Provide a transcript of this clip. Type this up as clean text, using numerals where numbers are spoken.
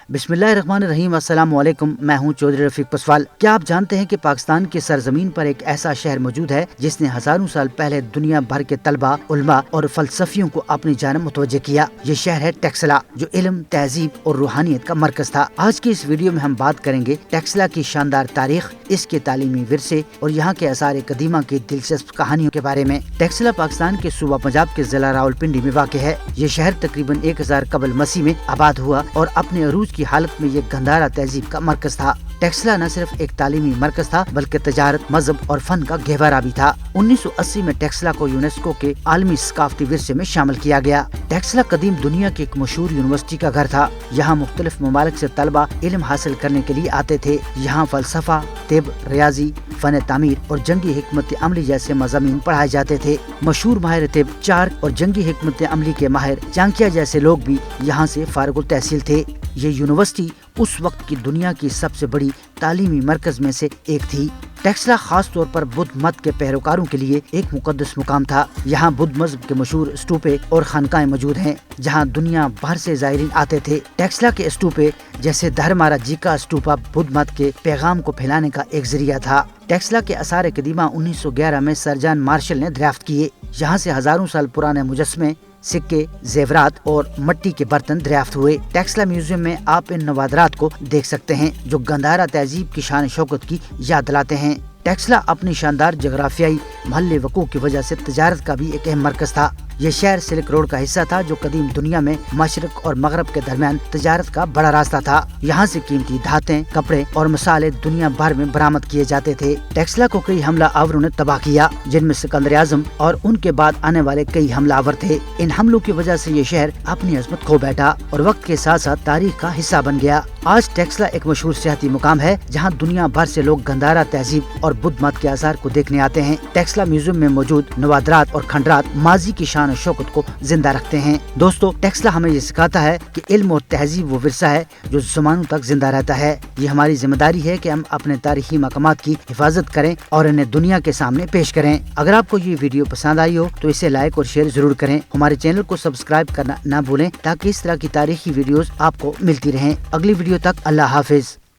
بسم اللہ الرحمن الرحیم۔ السلام علیکم، میں ہوں چودھری رفیق پسوال۔ کیا آپ جانتے ہیں کہ پاکستان کی سرزمین پر ایک ایسا شہر موجود ہے جس نے ہزاروں سال پہلے دنیا بھر کے طلباء، علماء اور فلسفیوں کو اپنی جانب متوجہ کیا؟ یہ شہر ہے ٹیکسلا، جو علم، تہذیب اور روحانیت کا مرکز تھا۔ آج کی اس ویڈیو میں ہم بات کریں گے ٹیکسلا کی شاندار تاریخ، اس کے تعلیمی ورثے اور یہاں کے آثار قدیمہ کی دلچسپ کہانیوں کے بارے میں۔ ٹیکسلا پاکستان کے صوبہ پنجاب کے ضلع راولپنڈی میں واقع ہے۔ یہ شہر تقریباً 1000 قبل مسیح میں آباد ہوا اور اپنے عروج کی حالت میں یہ گندھارا تہذیب کا مرکز تھا۔ ٹیکسلا نہ صرف ایک تعلیمی مرکز تھا بلکہ تجارت، مذہب اور فن کا گہوارہ بھی تھا۔ 1980 میں ٹیکسلا کو یونیسکو کے عالمی ثقافتی ورثے میں شامل کیا گیا۔ ٹیکسلا قدیم دنیا کی ایک مشہور یونیورسٹی کا گھر تھا۔ یہاں مختلف ممالک سے طلباء علم حاصل کرنے کے لیے آتے تھے۔ یہاں فلسفہ، طب، ریاضی، فن تعمیر اور جنگی حکمت عملی جیسے مضامین پڑھائے جاتے تھے۔ مشہور ماہر طب، چارک اور جنگی حکمت عملی کے ماہر چانکیا جیسے لوگ بھی یہاں سے فارغ التحصیل تھے۔ یہ یونیورسٹی اس وقت کی دنیا کی سب سے بڑی تعلیمی مرکز میں سے ایک تھی۔ ٹیکسلا خاص طور پر بدھ مت کے پیروکاروں کے لیے ایک مقدس مقام تھا۔ یہاں بدھ مذہب کے مشہور اسٹوپے اور خانقاہیں موجود ہیں جہاں دنیا بھر سے زائرین آتے تھے۔ ٹیکسلا کے اسٹوپے جیسے دھرمارا جی کا اسٹوپا بدھ مت کے پیغام کو پھیلانے کا ایک ذریعہ تھا۔ ٹیکسلا کے آثار قدیمہ 1911 میں سر جان مارشل نے دریافت کیے۔ یہاں سے ہزاروں سال پرانے مجسمے، سکے، زیورات اور مٹی کے برتن دریافت ہوئے۔ ٹیکسلا میوزیم میں آپ ان نوادرات کو دیکھ سکتے ہیں جو گندھارا تہذیب کی شان شوکت کی یاد دلاتے ہیں۔ ٹیکسلا اپنی شاندار جغرافیائی محل وقوع کی وجہ سے تجارت کا بھی ایک اہم مرکز تھا۔ یہ شہر سلک روڈ کا حصہ تھا جو قدیم دنیا میں مشرق اور مغرب کے درمیان تجارت کا بڑا راستہ تھا۔ یہاں سے قیمتی دھاتیں، کپڑے اور مسالے دنیا بھر میں برآمد کیے جاتے تھے۔ ٹیکسلا کو کئی حملہ آوروں نے تباہ کیا جن میں سکندر اعظم اور ان کے بعد آنے والے کئی حملہ آور تھے۔ ان حملوں کی وجہ سے یہ شہر اپنی عظمت کھو بیٹھا اور وقت کے ساتھ ساتھ تاریخ کا حصہ بن گیا۔ آج ٹیکسلا ایک مشہور سیاحتی مقام ہے جہاں دنیا بھر سے لوگ گندھارا تہذیب اور بدھ مت کے آثار کو دیکھنے آتے ہیں۔ ٹیکسلا میوزیم میں موجود نوادرات اور کھنڈرات ماضی کی شان و شوکت کو زندہ رکھتے ہیں۔ دوستو، ٹیکسلا ہمیں یہ سکھاتا ہے کہ علم اور تہذیب وہ ورثہ ہے جو زمانوں تک زندہ رہتا ہے۔ یہ ہماری ذمہ داری ہے کہ ہم اپنے تاریخی مقامات کی حفاظت کریں اور انہیں دنیا کے سامنے پیش کریں۔ اگر آپ کو یہ ویڈیو پسند آئی ہو تو اسے لائک اور شیئر ضرور کریں۔ ہمارے چینل کو سبسکرائب کرنا نہ بھولیں تاکہ اس طرح کی تاریخی ویڈیوز آپ کو ملتی رہیں۔ اگلی ویڈیو تک اللہ حافظ۔